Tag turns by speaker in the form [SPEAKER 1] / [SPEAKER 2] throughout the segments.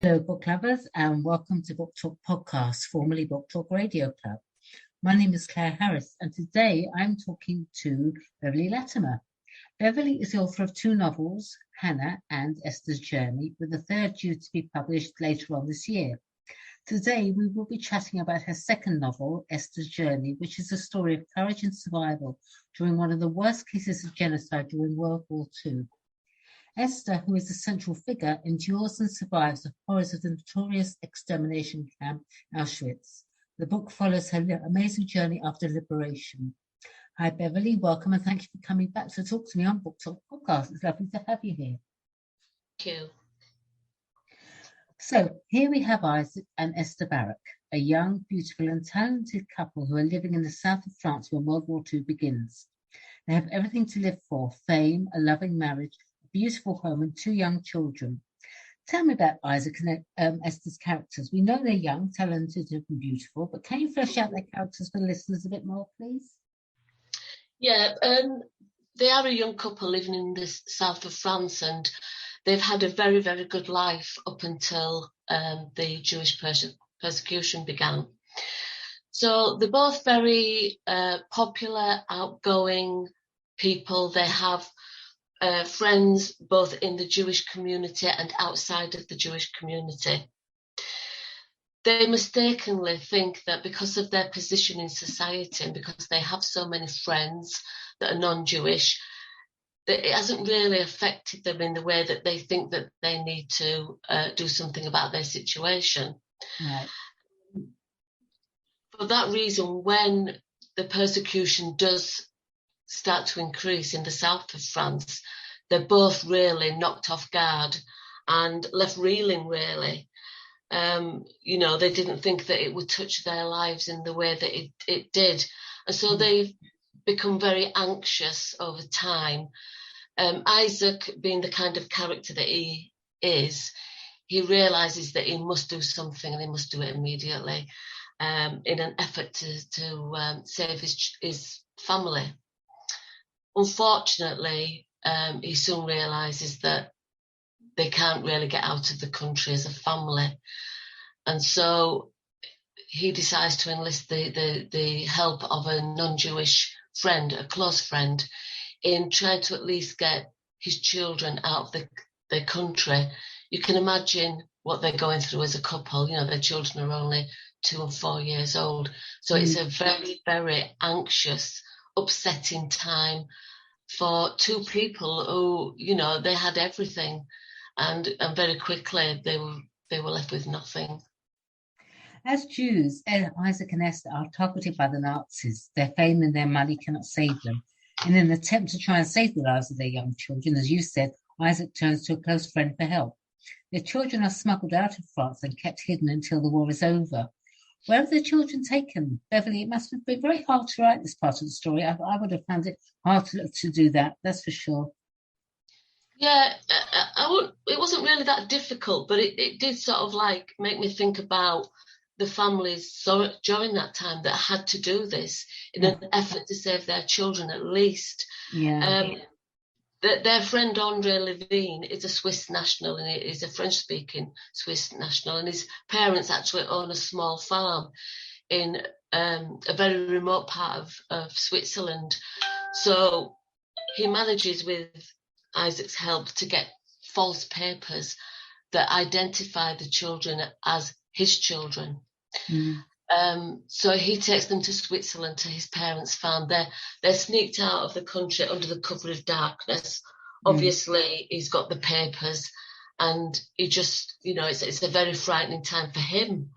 [SPEAKER 1] Hello, book lovers, and welcome to Book Talk Podcast, formerly Book Talk Radio Club. My name is Claire Harris, and today I'm talking to Beverley Latimer. Beverley is the author of two novels, Hannah and Esther's Journey, with a third due to be published later on this year. Today, we will be chatting about her second novel, Esther's Journey, which is a story of courage and survival during one of the worst cases of genocide during World War II. Esther, who is the central figure, endures and survives the horrors of the notorious extermination camp Auschwitz. The book follows her amazing journey after liberation. Hi, Beverley. Welcome, and thank you for coming back to talk to me on Book Talk Podcast. It's lovely to have you here.
[SPEAKER 2] Thank you.
[SPEAKER 1] So here we have Isaac and Esther Barak, a young, beautiful and talented couple who are living in the south of France when World War II begins. They have everything to live for: fame, a loving marriage, beautiful home and two young children. Tell me about Isaac and Esther's characters. We know they're young, talented and beautiful, but can you flesh out their characters for the listeners a bit more, please?
[SPEAKER 2] Yeah, they are a young couple living in the south of France, and they've had a very, very good life up until the Jewish persecution began. So they're both very popular, outgoing people. They have friends both in the Jewish community and outside of the Jewish community. They mistakenly think that because of their position in society and because they have so many friends that are non-Jewish, that it hasn't really affected them in the way that they think that they need to do something about their situation.
[SPEAKER 1] Right.
[SPEAKER 2] For that reason, when the persecution does start to increase in the south of France, they're both really knocked off guard and left reeling, really. They didn't think that it would touch their lives in the way that it did. And so they've become very anxious over time. Isaac, being the kind of character that he is, he realises that he must do something and he must do it immediately in an effort to save his family. Unfortunately, he soon realises that they can't really get out of the country as a family. And so he decides to enlist the help of a non-Jewish friend, a close friend, in trying to at least get his children out of the country. You can imagine what they're going through as a couple. You know, their children are only 2 and 4 years old. So it's a very, very anxious, upsetting time for two people who, they had everything, and very quickly they were left with nothing.
[SPEAKER 1] As Jews, Isaac and Esther are targeted by the Nazis. Their fame and their money cannot save them. In an attempt to try and save the lives of their young children, as you said, Isaac turns to a close friend for help. Their children are smuggled out of France and kept hidden until the war is over. Where have the children taken? Beverley, it must have been very hard to write this part of the story. I would have found it hard to do that, that's for sure.
[SPEAKER 2] Yeah, it wasn't really that difficult, but it did sort of like make me think about the families during that time that had to do this in an effort to save their children at least.
[SPEAKER 1] Yeah.
[SPEAKER 2] Their friend Andre Levine is a Swiss national, and he's a French-speaking Swiss national, and his parents actually own a small farm in a very remote part of Switzerland. So he manages, with Isaac's help, to get false papers that identify the children as his children. So he takes them to Switzerland, to his parents' farm. They're sneaked out of the country under the cover of darkness. Obviously, he's got the papers, and he just, it's a very frightening time for him,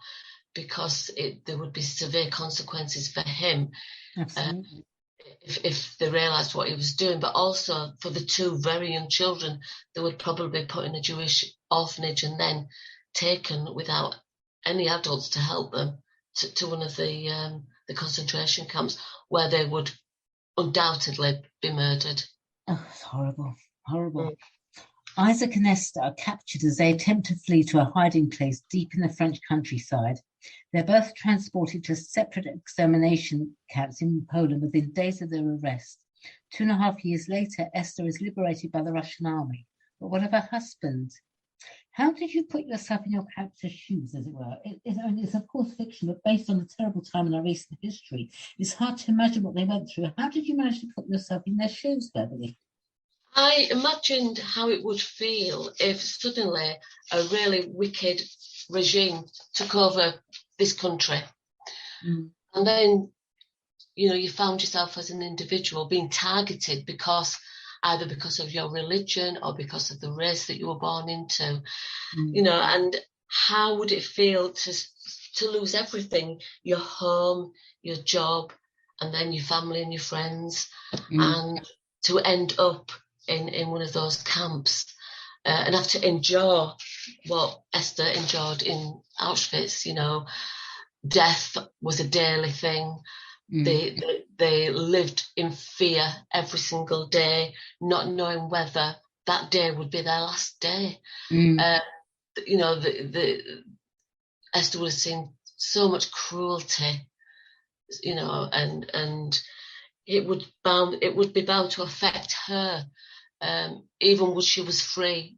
[SPEAKER 2] because there would be severe consequences for him if they realised what he was doing. But also for the two very young children, they would probably be put in a Jewish orphanage and then taken without any adults to help them to one of the concentration camps, where they would undoubtedly be murdered.
[SPEAKER 1] Oh, it's horrible. Isaac and Esther are captured as they attempt to flee to a hiding place deep in the French countryside. They're both transported to separate extermination camps in Poland within days of their arrest. 2.5 years later, Esther is liberated by the Russian army. But what of her husband? How did you put yourself in your character's shoes, as it were? It's of course fiction, but based on the terrible time in our recent history, it's hard to imagine what they went through. How did you manage to put yourself in their shoes, Beverley?
[SPEAKER 2] I imagined how it would feel if suddenly a really wicked regime took over this country.
[SPEAKER 1] Mm.
[SPEAKER 2] And then, you found yourself as an individual being targeted either because of your religion or because of the race that you were born into, and how would it feel to lose everything, your home, your job, and then your family and your friends, and to end up in one of those camps and have to endure what Esther endured in Auschwitz. Death was a daily thing. They lived in fear every single day, not knowing whether that day would be their last day. Esther would have seen so much cruelty, and it would be bound to affect her, even when she was free.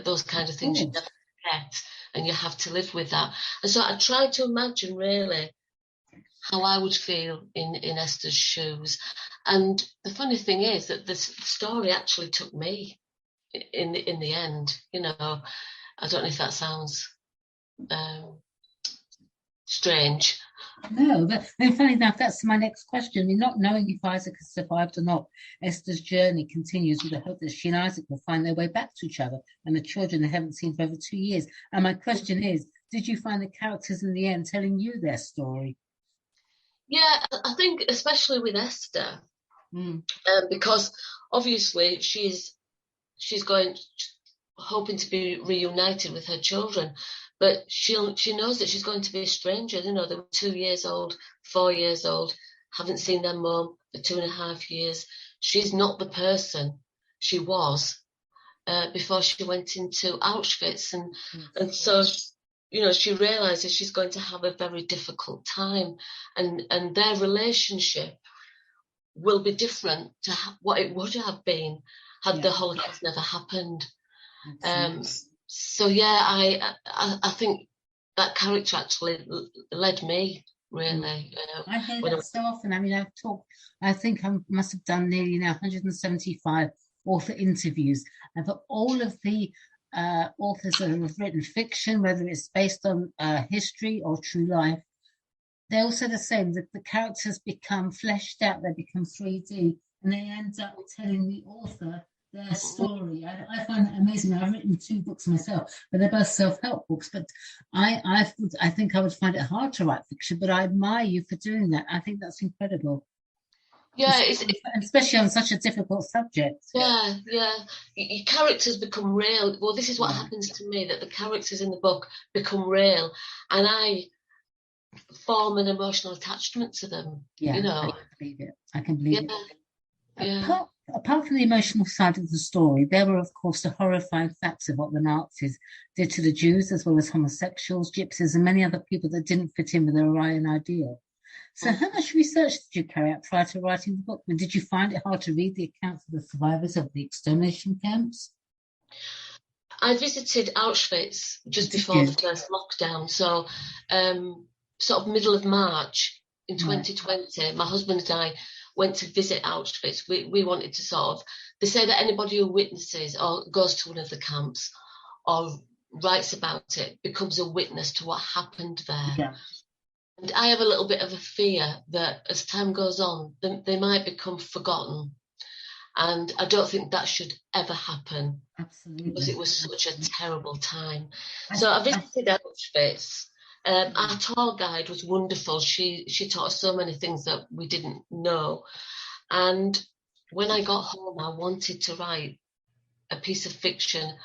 [SPEAKER 2] Those kind of things you never forget, and you have to live with that. And so I tried to imagine really how I would feel in Esther's shoes. And the funny thing is that this story actually took me in the end. I don't know if that sounds strange.
[SPEAKER 1] No, but in funny enough, that's my next question. I mean, not knowing if Isaac has survived or not, Esther's journey continues with the hope that she and Isaac will find their way back to each other and the children they haven't seen for over 2 years. And my question is, did you find the characters in the end telling you their story?
[SPEAKER 2] Yeah, I think especially with Esther, because obviously she's hoping to be reunited with her children, but she knows that she's going to be a stranger. They were 2 years old, 4 years old, haven't seen their mum for 2.5 years. She's not the person she was before she went into Auschwitz, and so she realizes she's going to have a very difficult time, and their relationship will be different to what it would have been had the Holocaust never happened. So yeah, I think that character actually led me really.
[SPEAKER 1] I hear that so often. I mean, I think I must have done nearly now 175 author interviews, and for all of the authors that have written fiction, whether it's based on history or true life, they all say the same, that the characters become fleshed out, they become 3D, and they end up telling the author their story. I find that amazing. I've written 2 books myself, but they're both self-help books. But I think I would find it hard to write fiction, but I admire you for doing that. I think that's incredible.
[SPEAKER 2] Yeah,
[SPEAKER 1] especially on such a difficult subject.
[SPEAKER 2] Yeah. Your characters become real. Well, this is what happens to me, that the characters in the book become real, and I form an emotional attachment to them.
[SPEAKER 1] Yeah, I can believe it. Yeah. Apart from the emotional side of the story, there were, of course, the horrifying facts of what the Nazis did to the Jews, as well as homosexuals, gypsies, and many other people that didn't fit in with the Aryan ideal. So how much research did you carry out prior to writing the book? And did you find it hard to read the accounts of the survivors of the extermination camps?
[SPEAKER 2] I visited Auschwitz just before the first lockdown. So sort of middle of March in 2020, my husband and I went to visit Auschwitz. We wanted to they say that anybody who witnesses or goes to one of the camps or writes about it becomes a witness to what happened there.
[SPEAKER 1] Yeah.
[SPEAKER 2] And I have a little bit of a fear that as time goes on, they might become forgotten. And I don't think that should ever happen.
[SPEAKER 1] Absolutely.
[SPEAKER 2] Because it was such a terrible time. So I visited Auschwitz. Our tour guide was wonderful. She taught us so many things that we didn't know. And when I got home, I wanted to write a piece of fiction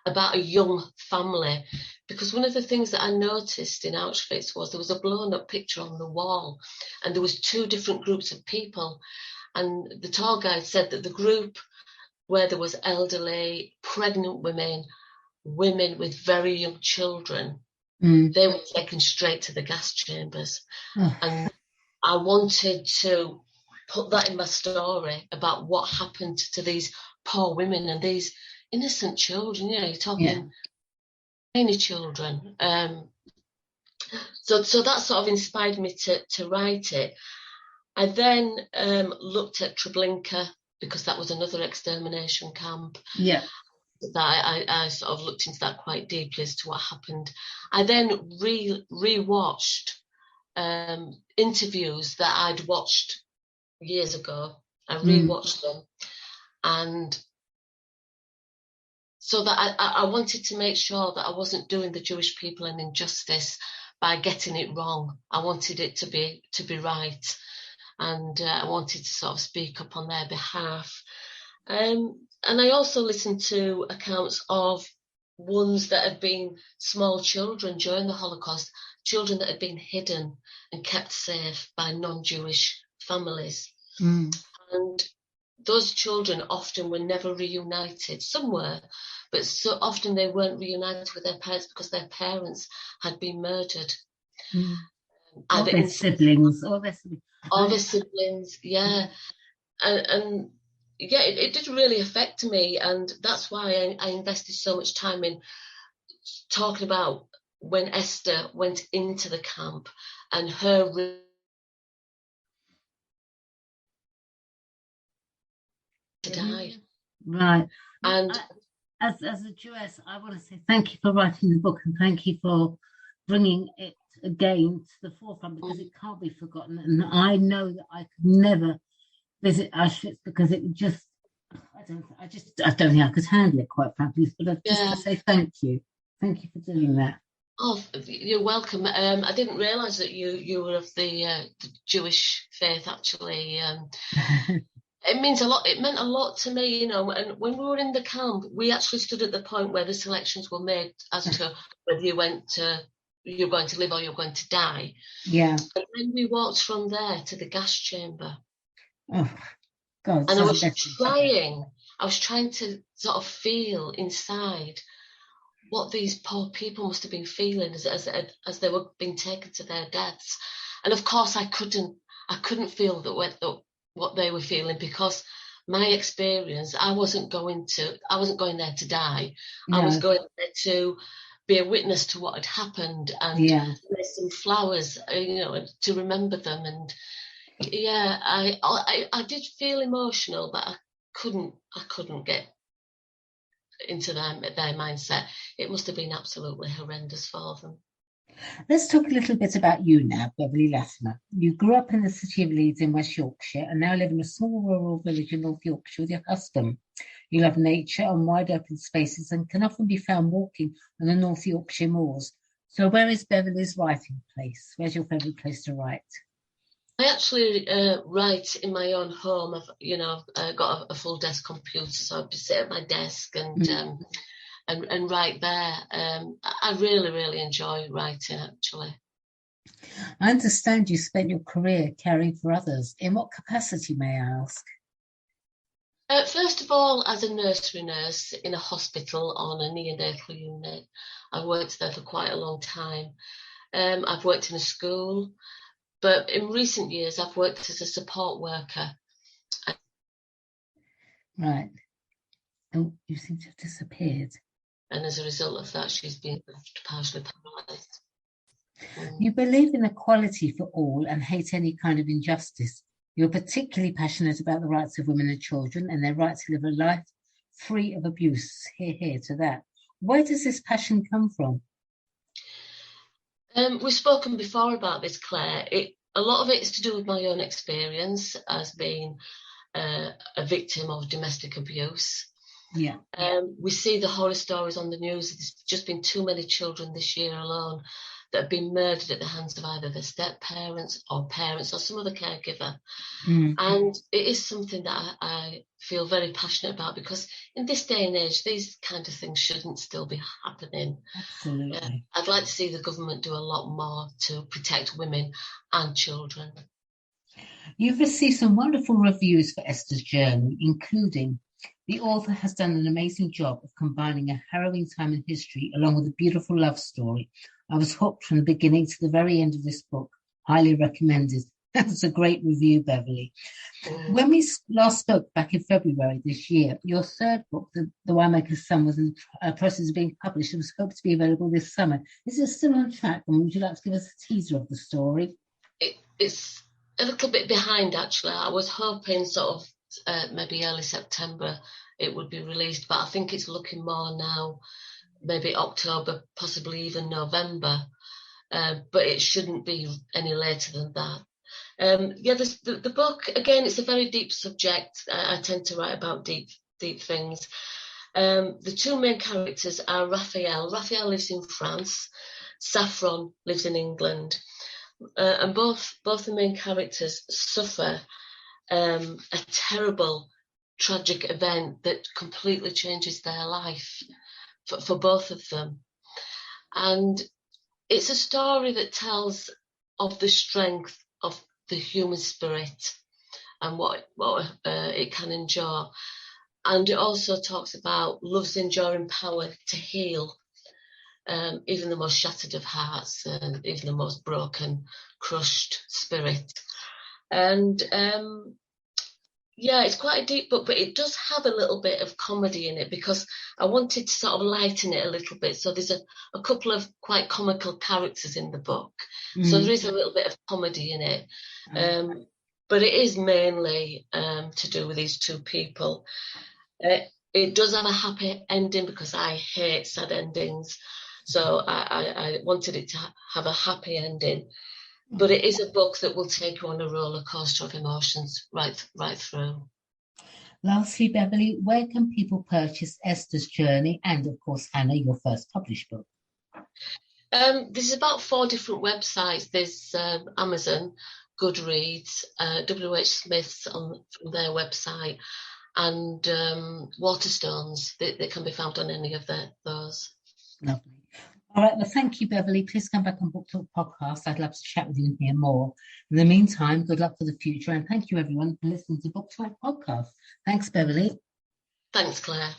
[SPEAKER 2] about a young family, because one of the things that I noticed in Auschwitz was there was a blown up picture on the wall, and there was 2 different groups of people. And the tour guide said that the group where there was elderly, pregnant women with very young children, they were taken straight to the gas chambers. And I wanted to put that in my story about what happened to these poor women and these innocent children, you're talking tiny children. So that sort of inspired me to write it. I then looked at Treblinka, because that was another extermination camp.
[SPEAKER 1] Yeah.
[SPEAKER 2] That I sort of looked into that quite deeply as to what happened. I then rewatched interviews that I'd watched years ago. I rewatched them, and so that I wanted to make sure that I wasn't doing the Jewish people an injustice by getting it wrong. I wanted it to be right, and I wanted to sort of speak up on their behalf. And I also listened to accounts of ones that had been small children during the Holocaust, children that had been hidden and kept safe by non-Jewish families. And those children often were never reunited. Some were, but so often they weren't reunited with their parents because their parents had been murdered.
[SPEAKER 1] Or their siblings. Or their
[SPEAKER 2] siblings, yeah. And yeah, it did really affect me, and that's why I invested so much time in talking about when Esther went into the camp and her to die.
[SPEAKER 1] Right.
[SPEAKER 2] And
[SPEAKER 1] as a Jewess, I want to say thank you for writing the book, and thank you for bringing it again to the forefront, because it can't be forgotten. And I know that I could never visit Auschwitz because it just, I don't think I could handle it, quite frankly. But I've just to say thank you for doing that.
[SPEAKER 2] Oh, you're welcome. I didn't realise that you were of the Jewish faith, actually. It means a lot. It meant a lot to me, you know. And when we were in the camp, we actually stood at the point where the selections were made as to whether you're going to live or you're going to die.
[SPEAKER 1] Yeah.
[SPEAKER 2] And then we walked from there to the gas chamber.
[SPEAKER 1] Oh, God.
[SPEAKER 2] And I was trying to sort of feel inside what these poor people must have been feeling as they were being taken to their deaths. And of course, I couldn't feel what they were feeling, because my experience, I wasn't going there to die. No. I was going there to be a witness to what had happened and lay some flowers, to remember them. And I did feel emotional, but I couldn't get into their mindset. It must have been absolutely horrendous for them.
[SPEAKER 1] Let's talk a little bit about you now, Beverley Latimer. You grew up in the city of Leeds in West Yorkshire and now live in a small rural village in North Yorkshire with your husband. You love nature and wide open spaces and can often be found walking on the North Yorkshire moors. So where is Beverley's writing place? Where's your favourite place to write?
[SPEAKER 2] I actually write in my own home. I've got a full desk computer, so I sit at my desk and write there. I really, really enjoy writing, actually.
[SPEAKER 1] I understand you spent your career caring for others. In what capacity, may I ask?
[SPEAKER 2] First of all, as a nursery nurse in a hospital on a neonatal unit. I worked there for quite a long time. I've worked in a school. But in recent years, I've worked as a support worker.
[SPEAKER 1] Right. Oh, you seem to have disappeared.
[SPEAKER 2] And as a result of that, she's been partially paralysed.
[SPEAKER 1] You believe in equality for all and hate any kind of injustice. You're particularly passionate about the rights of women and children and their right to live a life free of abuse. Hear to that. Where does this passion come from?
[SPEAKER 2] We've spoken before about this, Claire. A lot of it is to do with my own experience as being a victim of domestic abuse.
[SPEAKER 1] Yeah.
[SPEAKER 2] We see the horror stories on the news. There's just been too many children this year alone that have been murdered at the hands of either their step-parents or parents or some other caregiver. And it is something that I feel very passionate about, because in this day and age, these kind of things shouldn't still be happening.
[SPEAKER 1] Absolutely.
[SPEAKER 2] I'd like to see the government do a lot more to protect women and children.
[SPEAKER 1] You've received some wonderful reviews for Esther's journey, including the author has done an amazing job of combining a harrowing time in history along with a beautiful love story. I was hooked from the beginning to the very end of this book. Highly recommended. That's a great review, Beverley.
[SPEAKER 2] Mm.
[SPEAKER 1] When we last spoke back in February this year, your third book, The Winemaker's Son, was in the process of being published. It was hoped to be available this summer. Is it still on track? And would you like to give us a teaser of the story?
[SPEAKER 2] It's a little bit behind, actually. I was hoping sort of maybe early September it would be released, but I think it's looking more now, maybe October, possibly even November. But it shouldn't be any later than that. The book, again, it's a very deep subject. I tend to write about deep things. The two main characters are Raphael. Raphael lives in France. Saffron lives in England. And both the main characters suffer a terrible, tragic event that completely changes their life for both of them. And it's a story that tells of the strength of the human spirit and what it can endure. And it also talks about love's enduring power to heal even the most shattered of hearts and even the most broken, crushed spirit. And it's quite a deep book, but it does have a little bit of comedy in it because I wanted to sort of lighten it a little bit. So there's a couple of quite comical characters in the book. So there is a little bit of comedy in it. But it is mainly to do with these two people. It does have a happy ending because I hate sad endings. So I wanted it to have a happy ending. But it is a book that will take you on a roller coaster of emotions right through.
[SPEAKER 1] Lastly, Beverley, where can people purchase Esther's Journey and, of course, Hannah, your first published book?
[SPEAKER 2] There's about 4 different websites. There's Amazon, Goodreads, W.H. Smith's from their website, and Waterstones. They can be found on any of those.
[SPEAKER 1] Lovely. All right, well, thank you, Beverley. Please come back on Book Talk Podcast. I'd love to chat with you and hear more. In the meantime, good luck for the future, and thank you, everyone, for listening to Book Talk Podcast. Thanks, Beverley.
[SPEAKER 2] Thanks, Claire.